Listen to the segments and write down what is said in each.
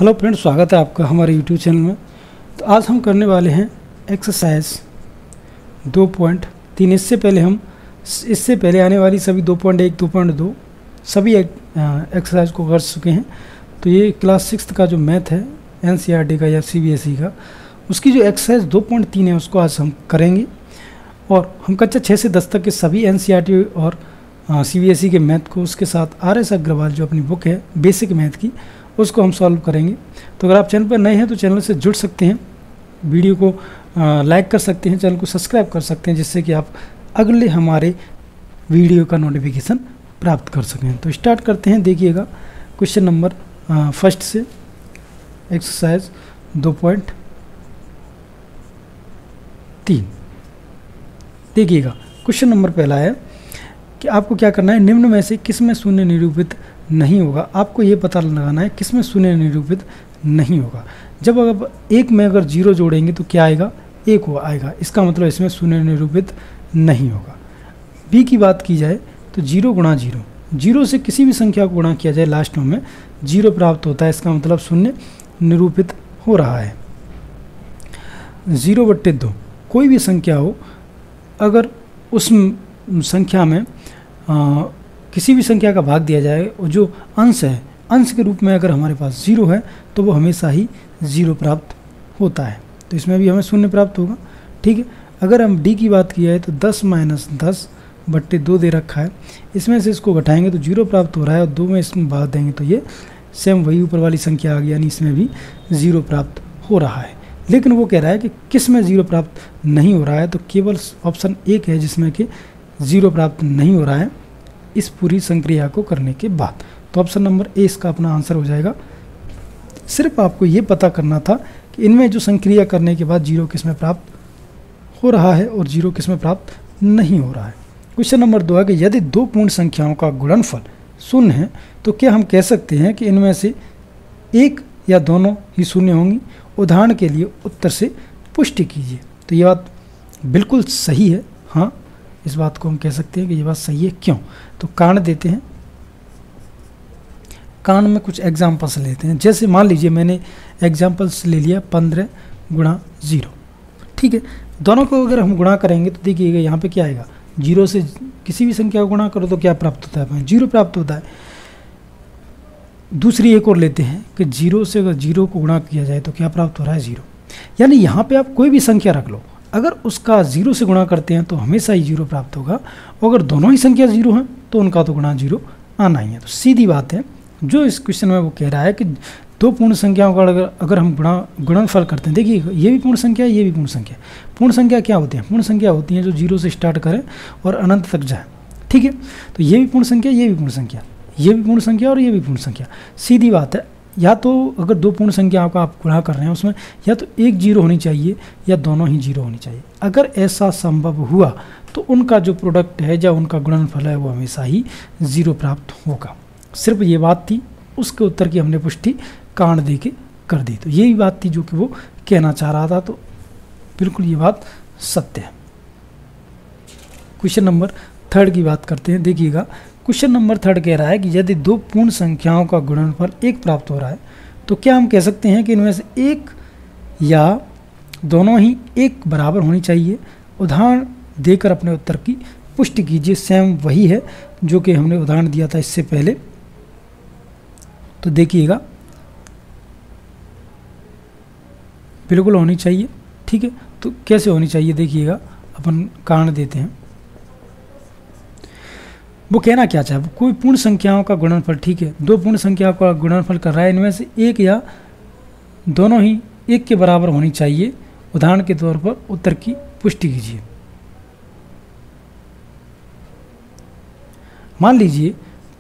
Hello friends, स्वागत है आपका हमारे यूट्यूब चैनल में। तो आज हम करने वाले हैं एक्सरसाइज 2.3। इससे पहले आने वाली सभी 2.1, 2.2 सभी एक्सरसाइज को कर चुके हैं। तो ये क्लास 6 का जो मैथ है एनसीईआरटी का या सीबीएसई का, उसकी जो एक्सरसाइज 2.3 है उसको आज हम करेंगे। और हम कक्षा 6 से 10 तक के सभी एनसीईआरटी और सीबीएसई के मैथ को उसके साथ आर.एस. अग्रवाल जो अपनी बुक है बेसिक मैथ की, उसको हम सॉल्व करेंगे। तो अगर आप चैनल पर नए हैं तो चैनल से जुड़ सकते हैं, वीडियो को लाइक कर सकते हैं, चैनल को सब्सक्राइब कर सकते हैं, जिससे कि आप अगले हमारे वीडियो का नोटिफिकेशन प्राप्त कर सकें। तो स्टार्ट करते हैं। देखिएगा क्वेश्चन नंबर फर्स्ट से एक्सरसाइज 2.3। देखिएगा क्वेश्चन नंबर पहला है कि आपको क्या करना है, निम्न में से किस में शून्य निरूपित नहीं होगा। आपको ये पता लगाना है किस में शून्य निरूपित नहीं होगा। जब अगर एक में अगर 0 जोड़ेंगे तो क्या आएगा, 1 आएगा। इसका मतलब इसमें शून्य निरूपित नहीं होगा। बी की बात की जाए तो 0 गुणा 0, 0 से किसी भी संख्या को गुणा किया जाए लास्ट में 0 प्राप्त होता है। इसका मतलब शून्य निरूपित हो रहा है। 0/2 कोई भी संख्या हो, अगर उस संख्या में किसी भी संख्या का भाग दिया जाए और जो अंश है, अंश के रूप में अगर हमारे पास 0 है तो वो हमेशा ही 0 प्राप्त होता है। तो इसमें भी हमें शून्य प्राप्त होगा। ठीक है। अगर हम डी की बात की जाए तो 10 - 10/2 दे रखा है। इसमें से इसको घटाएंगे तो 0 प्राप्त हो रहा है और 2 में इसमें भाग देंगे तो ये सेम वही ऊपर वाली संख्या आ गई, यानी इसमें भी 0 प्राप्त हो रहा है। लेकिन वो कह रहा है कि किस में 0 प्राप्त नहीं हो रहा है, तो केवल ऑप्शन 1 है जिसमें कि 0 प्राप्त नहीं हो रहा है इस पूरी संक्रिया को करने के बाद। तो ऑप्शन नंबर ए इसका अपना आंसर हो जाएगा। सिर्फ आपको ये पता करना था कि इनमें जो संक्रिया करने के बाद 0 किस में प्राप्त हो रहा है और 0 किस में प्राप्त नहीं हो रहा है। क्वेश्चन नंबर 2 है कि यदि 2 पूर्ण संख्याओं का गुणनफल शून्य है तो क्या हम कह सकते हैं कि इनमें से एक या दोनों ही शून्य होंगी। उदाहरण के लिए उत्तर से पुष्टि कीजिए। तो ये बात बिल्कुल सही है। हाँ, इस बात को हम कह सकते हैं कि ये बात सही है। क्यों? तो कारण देते हैं। कारण में कुछ एग्जाम्पल्स लेते हैं। जैसे मान लीजिए मैंने एग्जाम्पल्स ले लिया 15 गुणा 0। ठीक है। दोनों को अगर हम गुणा करेंगे तो देखिएगा यहाँ पे क्या आएगा, 0 से किसी भी संख्या को गुणा करो तो क्या प्राप्त होता है, 0 प्राप्त होता है। दूसरी एक और लेते हैं कि 0 से अगर 0 को गुणा किया जाए तो क्या प्राप्त हो रहा है, 0। यानी यहाँ पे आप कोई भी संख्या रख लो, अगर उसका 0 से गुणा करते हैं तो हमेशा ही 0 प्राप्त होगा। और अगर दोनों ही संख्या 0 हैं तो उनका तो गुणा 0 आना ही है। तो सीधी बात है जो इस क्वेश्चन में वो कह रहा है कि 2 पूर्ण संख्याओं का अगर हम गुणनफल करते हैं। देखिए ये भी पूर्ण संख्या है, ये भी पूर्ण संख्या है। पूर्ण संख्या क्या होती है? पूर्ण संख्या होती है जो 0 से स्टार्ट करें और अनंत तक जाए। ठीक है। तो ये भी पूर्ण संख्या, ये भी पूर्ण संख्या, ये भी पूर्ण संख्या और ये भी पूर्ण संख्या। सीधी बात है। या तो अगर 2 पूर्ण संख्याओं का आप गुणा कर रहे हैं उसमें या तो एक 0 होनी चाहिए या दोनों ही 0 होनी चाहिए। अगर ऐसा संभव हुआ तो उनका जो प्रोडक्ट है या उनका गुणनफल है वो हमेशा ही 0 प्राप्त होगा। सिर्फ ये बात थी, उसके उत्तर की हमने पुष्टि कारण दे के कर दी। तो यही बात थी जो कि वो कहना चाह रहा था। तो बिल्कुल ये बात सत्य है। क्वेश्चन नंबर 3 की बात करते हैं। देखिएगा क्वेश्चन नंबर 3 कह रहा है कि यदि 2 पूर्ण संख्याओं का गुणनफल 1 प्राप्त हो रहा है तो क्या हम कह सकते हैं कि इनमें से एक या दोनों ही 1 बराबर होनी चाहिए। उदाहरण देकर अपने उत्तर की पुष्टि कीजिए। सेम वही है जो कि हमने उदाहरण दिया था इससे पहले। तो देखिएगा बिल्कुल होनी चाहिए। ठीक है। तो कैसे होनी चाहिए, देखिएगा अपन कारण देते हैं। वो कहना क्या चाहे, कोई पूर्ण संख्याओं का गुणनफल, ठीक है, 2 पूर्ण संख्याओं का गुणनफल कर रहा है, इनमें से एक या दोनों ही 1 के बराबर होनी चाहिए। उदाहरण के तौर पर उत्तर की पुष्टि कीजिए। मान लीजिए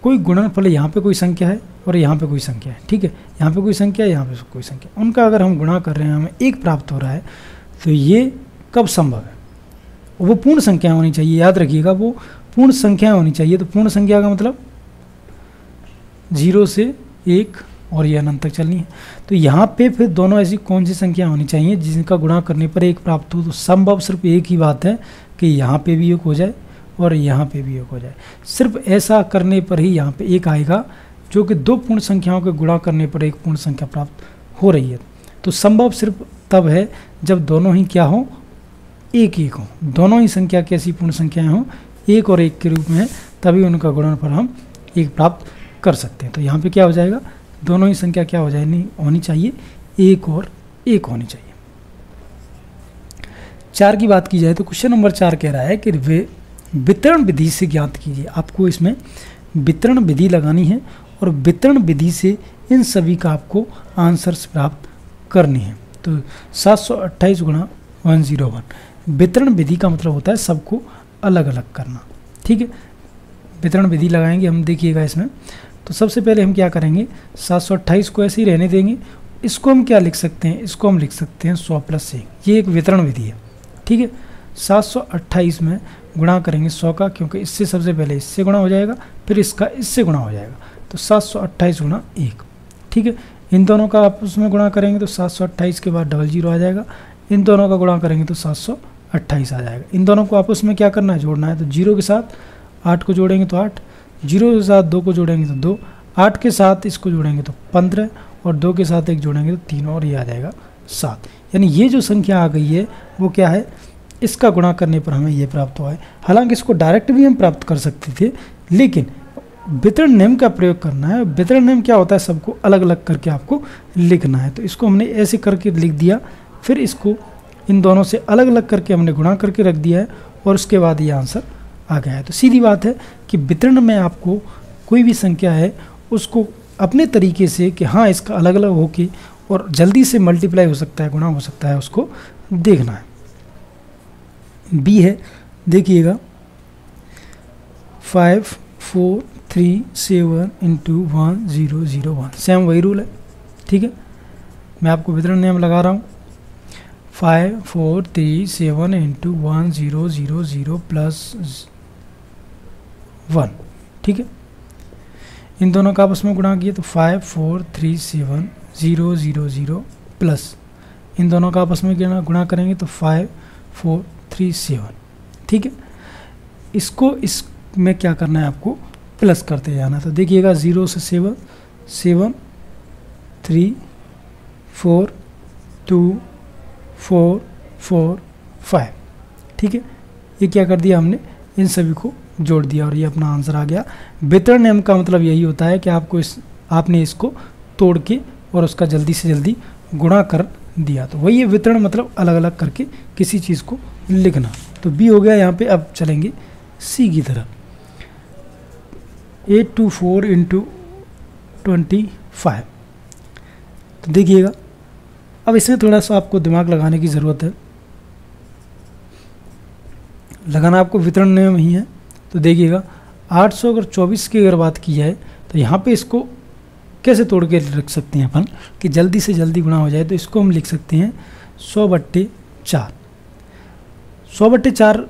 कोई गुणनफल, यहाँ पे कोई संख्या है और यहाँ पे कोई संख्या है। ठीक है। यहाँ पे कोई संख्या है, यहाँ पे कोई संख्या, उनका अगर हम गुणा कर रहे हैं हमें 1 प्राप्त हो रहा है। तो ये कब संभव है? वो पूर्ण संख्या होनी चाहिए। याद रखिएगा वो पूर्ण संख्या होनी चाहिए। तो पूर्ण संख्या का मतलब 0 से 1 और ये अनंत तक चलनी है। तो यहाँ पे फिर दोनों ऐसी कौन सी संख्या होनी चाहिए जिनका गुणा करने पर 1 प्राप्त हो। तो संभव सिर्फ एक ही बात है कि यहाँ पे भी 1 हो जाए और यहाँ पे भी 1 हो जाए। सिर्फ ऐसा करने पर ही यहाँ पे 1 आएगा जो कि दो पूर्ण संख्याओं के गुणा करने पर एक पूर्ण संख्या प्राप्त हो रही है। तो संभव सिर्फ तब है जब दोनों ही क्या हो, एक एक हो, दोनों ही संख्या कैसी पूर्ण संख्याएं हों, एक और एक के रूप में है, तभी उनका गुणनफल हम एक प्राप्त कर सकते हैं। तो यहाँ पे क्या हो जाएगा, दोनों ही संख्या क्या हो जाएगी, होनी चाहिए एक और एक होनी चाहिए। 4 की बात की जाए तो क्वेश्चन नंबर 4 कह रहा है कि वे वितरण विधि से ज्ञात कीजिए। आपको इसमें वितरण विधि लगानी है और वितरण विधि से इन सभी का आपको आंसर्स प्राप्त करनी है। तो 728 गुणा 101, वितरण विधि का मतलब होता है सबको अलग अलग करना। ठीक है, वितरण विधि लगाएंगे हम, देखिएगा इसमें। तो सबसे पहले हम क्या करेंगे, 728 को ऐसे ही रहने देंगे। इसको हम क्या लिख सकते हैं, इसको हम लिख सकते हैं 100 + 1, ये एक वितरण विधि है। ठीक है, 728 में गुणा करेंगे 100 का, क्योंकि इससे सबसे पहले इससे गुणा हो जाएगा, फिर इसका इससे गुणा हो जाएगा, तो 728 गुणा 1। ठीक है, इन दोनों का आपस में गुणा करेंगे तो 728 के बाद 00 आ जाएगा, इन दोनों का गुणा करेंगे तो 728 आ जाएगा। इन दोनों को आपस में क्या करना है, जोड़ना है। तो 0 के साथ 8 को जोड़ेंगे तो 8, 0 के साथ 2 को जोड़ेंगे तो 2, 8 के साथ इसको जोड़ेंगे तो 15, और 2 के साथ 1 जोड़ेंगे तो 3, और ये आ जाएगा 7। यानी ये जो संख्या आ गई है वो क्या है, इसका गुणा करने पर हमें ये प्राप्त हुआ है। हालांकि इसको डायरेक्ट भी हम प्राप्त कर सकते थे, लेकिन वितरण नियम का प्रयोग करना है। वितरण नियम क्या होता है, सबको अलग अलग करके आपको लिखना है। तो इसको हमने ऐसे करके लिख दिया, फिर इसको इन दोनों से अलग अलग करके हमने गुणा करके रख दिया है, और उसके बाद ये आंसर आ गया है। तो सीधी बात है कि वितरण में आपको कोई भी संख्या है उसको अपने तरीके से कि हाँ इसका अलग अलग होके और जल्दी से मल्टीप्लाई हो सकता है, गुणा हो सकता है, उसको देखना है। बी है, देखिएगा 5 4 3 7 × 1001, सेम वही रूल है। ठीक है, मैं आपको वितरण नियम लगा रहा हूँ, 5 4 3 7 × 1000 + 1। ठीक है, इन दोनों का आपस में गुणा किया तो 5 4 3 7 000 प्लस इन दोनों का आपस में गुणा करेंगे तो 5 4 3 7। ठीक है, इसको इसमें क्या करना है, आपको प्लस करते जाना। तो देखिएगा 0 से 7 7 3 4 2 4 4 5। ठीक है, ये क्या कर दिया हमने, इन सभी को जोड़ दिया और ये अपना आंसर आ गया। वितरण नियम का मतलब यही होता है कि आपने इसको तोड़ के और उसका जल्दी से जल्दी गुणा कर दिया। तो वही है वितरण, मतलब अलग अलग करके किसी चीज़ को लिखना। तो बी हो गया यहाँ पे। अब चलेंगे सी की तरफ, 824 × 25। तो देखिएगा, अब इसमें थोड़ा सा आपको दिमाग लगाने की ज़रूरत है, लगाना आपको वितरण नियम ही है। तो देखिएगा 800 अगर 24 की अगर बात की जाए तो यहाँ पे इसको कैसे तोड़ के रख सकते हैं अपन कि जल्दी से जल्दी गुणा हो जाए। तो इसको हम लिख सकते हैं 100/4। 100/4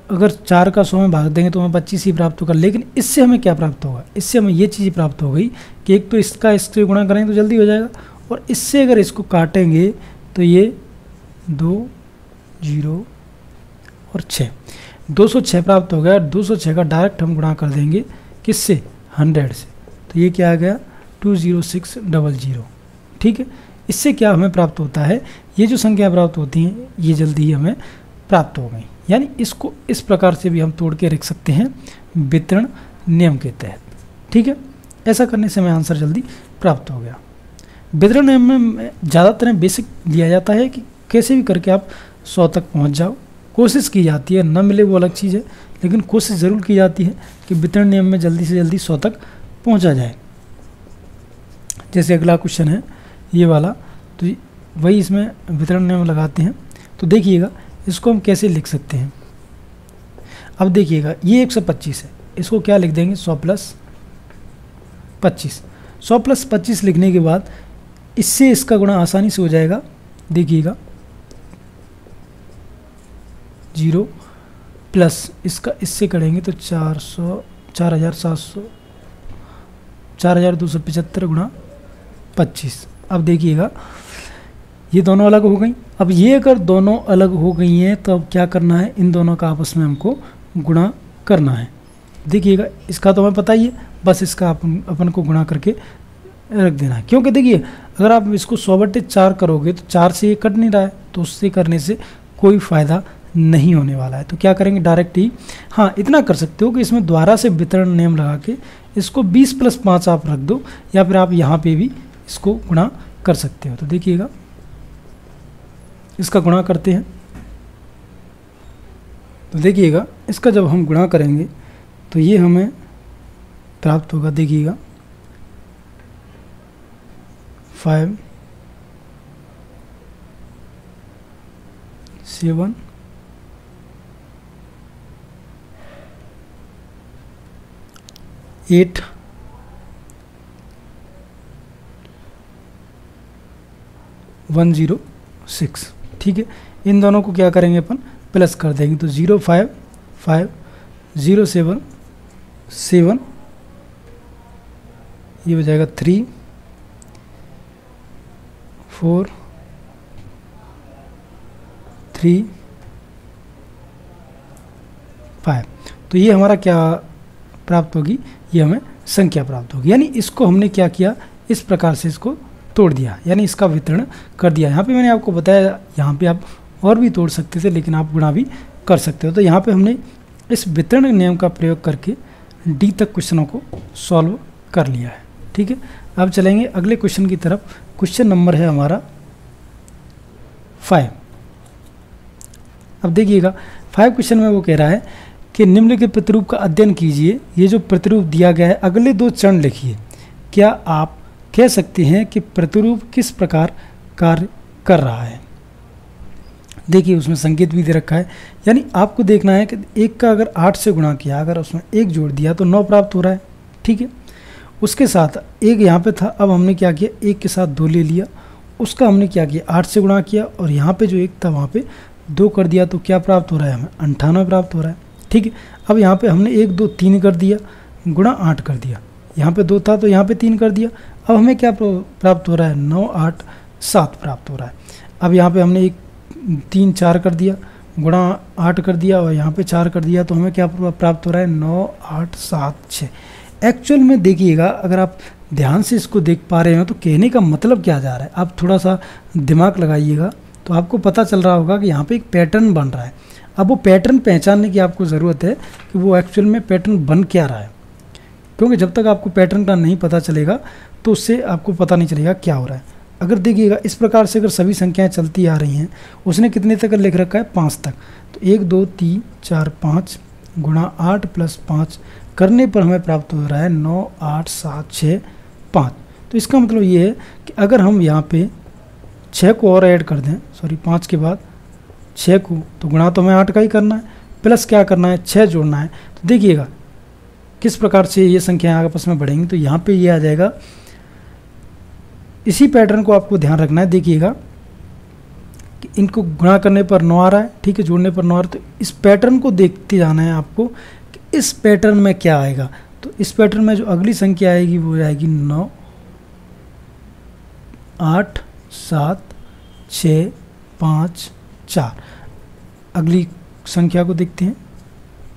अगर 4 का 100 में भाग देंगे तो हमें 25 ही प्राप्त होगा। लेकिन इससे हमें क्या प्राप्त होगा, इससे हमें ये चीज़ प्राप्त हो गई कि एक तो इसका इससे गुणा करेंगे तो जल्दी हो जाएगा, और इससे अगर इसको काटेंगे तो ये 2 0 और 6, 206 प्राप्त हो गया। 206 का डायरेक्ट हम गुणा कर देंगे किससे, 100 से। तो ये क्या आ गया, 20600। ठीक है, इससे क्या हमें प्राप्त होता है, ये जो संख्या प्राप्त होती हैं ये जल्दी ही हमें प्राप्त हो गई। यानी इसको इस प्रकार से भी हम तोड़ के रख सकते हैं वितरण नियम के तहत। ठीक है, ऐसा करने से हमें आंसर जल्दी प्राप्त हो गया। वितरण नियम में ज़्यादातर बेसिक दिया जाता है कि कैसे भी करके आप 100 तक पहुंच जाओ। कोशिश की जाती है, न मिले वो अलग चीज़ है, लेकिन कोशिश ज़रूर की जाती है कि वितरण नियम में जल्दी से जल्दी 100 तक पहुंचा जाए। जैसे अगला क्वेश्चन है ये वाला, तो वही इसमें वितरण नियम लगाते हैं। तो देखिएगा इसको हम कैसे लिख सकते हैं। अब देखिएगा ये 125 है, इसको क्या लिख देंगे, 100 + 25। 100 + 25 लिखने के बाद इससे इसका गुणा आसानी से हो जाएगा। देखिएगा 0 प्लस इसका इससे करेंगे तो 4275 गुणा 25। अब देखिएगा ये दोनों अलग हो गई। अब ये अगर दोनों अलग हो गई हैं तो अब क्या करना है, इन दोनों का आपस में हमको गुणा करना है। देखिएगा इसका तो हमें पता ही है, बस इसका अपन को गुणा करके रख देना है। क्योंकि देखिए अगर आप इसको 100/4 करोगे तो 4 से ये कट नहीं रहा है, तो उससे करने से कोई फ़ायदा नहीं होने वाला है। तो क्या करेंगे डायरेक्ट ही, हाँ इतना कर सकते हो कि इसमें द्वारा से वितरण नियम लगा के इसको 20 + 5 आप रख दो, या फिर आप यहाँ पे भी इसको गुणा कर सकते हो। तो देखिएगा इसका गुणा करते हैं, तो देखिएगा इसका जब हम गुणा करेंगे तो ये हमें प्राप्त होगा, देखिएगा 5 7 8 106। ठीक है, इन दोनों को क्या करेंगे अपन प्लस कर देंगे, तो 0 5 5 0 7 7, ये हो जाएगा 3 4 3 5। तो ये हमारा क्या प्राप्त होगी, ये हमें संख्या प्राप्त होगी। यानी इसको हमने क्या किया, इस प्रकार से इसको तोड़ दिया, यानी इसका वितरण कर दिया। यहाँ पे मैंने आपको बताया, यहाँ पे आप और भी तोड़ सकते थे, लेकिन आप गुणा भी कर सकते हो। तो यहाँ पे हमने इस वितरण नियम का प्रयोग करके डी तक क्वेश्चनों को सॉल्व कर लिया है। ठीक है, अब चलेंगे अगले क्वेश्चन की तरफ। क्वेश्चन नंबर है हमारा 5। अब देखिएगा 5 क्वेश्चन में वो कह रहा है कि निम्नलिखित प्रतिरूप का अध्ययन कीजिए। ये जो प्रतिरूप दिया गया है, अगले 2 चरण लिखिए। क्या आप कह सकते हैं कि प्रतिरूप किस प्रकार कार्य कर रहा है? देखिए उसमें संकेत भी दे रखा है, यानी आपको देखना है कि 1 का अगर 8 से गुणा किया, अगर उसमें 1 जोड़ दिया तो 9 प्राप्त हो रहा है। ठीक है, उसके साथ 1 यहाँ पे था, अब हमने क्या किया, 1 के साथ 2 ले लिया, उसका हमने क्या किया 8 से गुणा किया, और यहाँ पे जो 1 था वहाँ पे 2 कर दिया, तो क्या प्राप्त हो रहा है, हमें 98 प्राप्त हो रहा है। ठीक है, अब यहाँ पे हमने 1 2 3 कर दिया, गुणा 8 कर दिया, यहाँ पे 2 था तो यहाँ पे 3 कर दिया, अब हमें क्या प्राप्त हो रहा है, 9 8 7 प्राप्त हो रहा है। अब यहाँ पे हमने 1 3 4 कर दिया, गुणा 8 कर दिया, और यहाँ पे 4 कर दिया, तो हमें क्या प्राप्त हो रहा है, 9 8 7 6। एक्चुअल में देखिएगा, अगर आप ध्यान से इसको देख पा रहे हो तो कहने का मतलब क्या जा रहा है, आप थोड़ा सा दिमाग लगाइएगा तो आपको पता चल रहा होगा कि यहाँ पे एक पैटर्न बन रहा है। अब वो पैटर्न पहचानने की आपको ज़रूरत है कि वो एक्चुअल में पैटर्न बन क्या रहा है, क्योंकि जब तक आपको पैटर्न का नहीं पता चलेगा तो उससे आपको पता नहीं चलेगा क्या हो रहा है। अगर देखिएगा इस प्रकार से अगर सभी संख्याएं चलती आ रही हैं, उसने कितने तक लिख रखा है, 5 तक, तो 1 2 3 4 5 गुणा 8 + 5 करने पर हमें प्राप्त हो रहा है 9 8 7 6 5। तो इसका मतलब ये है कि अगर हम यहाँ पे 6 को और ऐड कर दें, सॉरी 5 के बाद 6 को, तो गुणा तो हमें 8 का ही करना है, प्लस क्या करना है, 6 जोड़ना है। तो देखिएगा किस प्रकार से ये संख्याएं आपस में बढ़ेंगी, तो यहाँ पे ये आ जाएगा। इसी पैटर्न को आपको ध्यान रखना है। देखिएगा कि इनको गुणा करने पर 9 आ रहा है, ठीक है, जोड़ने पर 9 आ रहा है, तो इस पैटर्न को देखते जाना है आपको कि इस पैटर्न में क्या आएगा। तो इस पैटर्न में जो अगली संख्या आएगी वो आएगी 9 8 7 6 5 4। अगली संख्या को देखते हैं,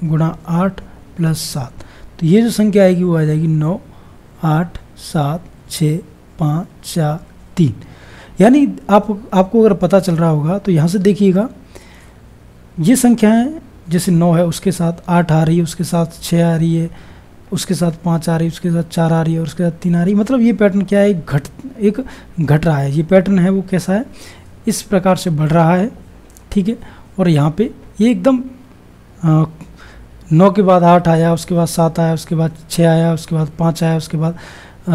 गुणा 8 + 7, तो ये जो संख्या आएगी वो आ जाएगी 9 8 7 6 5 4 3। यानी आपको अगर पता चल रहा होगा तो यहाँ से देखिएगा, ये संख्याएं जैसे 9 है उसके साथ 8 आ रही है, उसके साथ 6 आ रही है, उसके साथ 5 आ रही है, उसके साथ 4 आ रही है, और उसके साथ 3 आ रही है। मतलब ये पैटर्न क्या है, एक घट रहा है। ये पैटर्न है वो कैसा है, इस प्रकार से बढ़ रहा है। ठीक है, और यहाँ पे ये एकदम 9 के बाद 8 आया, उसके बाद 7 आया, उसके बाद 6 आया, उसके बाद 5 आया, उसके बाद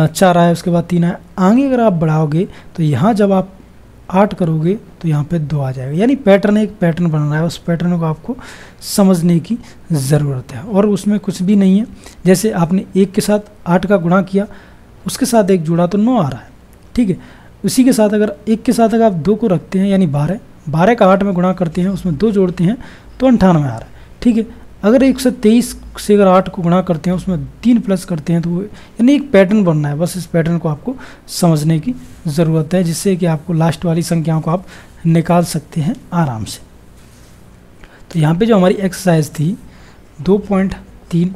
4 आया, उसके बाद 3 आया। आगे अगर आप बढ़ाओगे तो यहाँ जब आप 8 करोगे तो यहाँ पे 2 आ जाएगा। यानी पैटर्न एक पैटर्न बन रहा है, उस पैटर्न को आपको समझने की ज़रूरत है, और उसमें कुछ भी नहीं है। जैसे आपने 1 के साथ 8 का गुणा किया, उसके साथ 1 जोड़ा तो 9 आ रहा है। ठीक है, उसी के साथ अगर 1 के साथ अगर आप 2 को रखते हैं, यानी 12 का 8 में गुणा करते हैं, उसमें 2 जोड़ते हैं तो 98 आ रहा है। ठीक है, अगर 123 से अगर 8 को गुणा करते हैं, उसमें 3 प्लस करते हैं, तो वो यानी एक पैटर्न बनना है। बस इस पैटर्न को आपको समझने की ज़रूरत है, जिससे कि आपको लास्ट वाली संख्याओं को आप निकाल सकते हैं आराम से। तो यहाँ पे जो हमारी एक्सरसाइज थी 2.3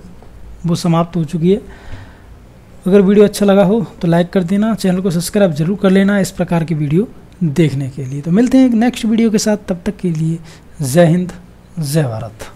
वो समाप्त हो चुकी है। अगर वीडियो अच्छा लगा हो तो लाइक कर देना, चैनल को सब्सक्राइब जरूर कर लेना इस प्रकार की वीडियो देखने के लिए। तो मिलते हैं नेक्स्ट वीडियो के साथ, तब तक के लिए जय हिंद, जय भारत।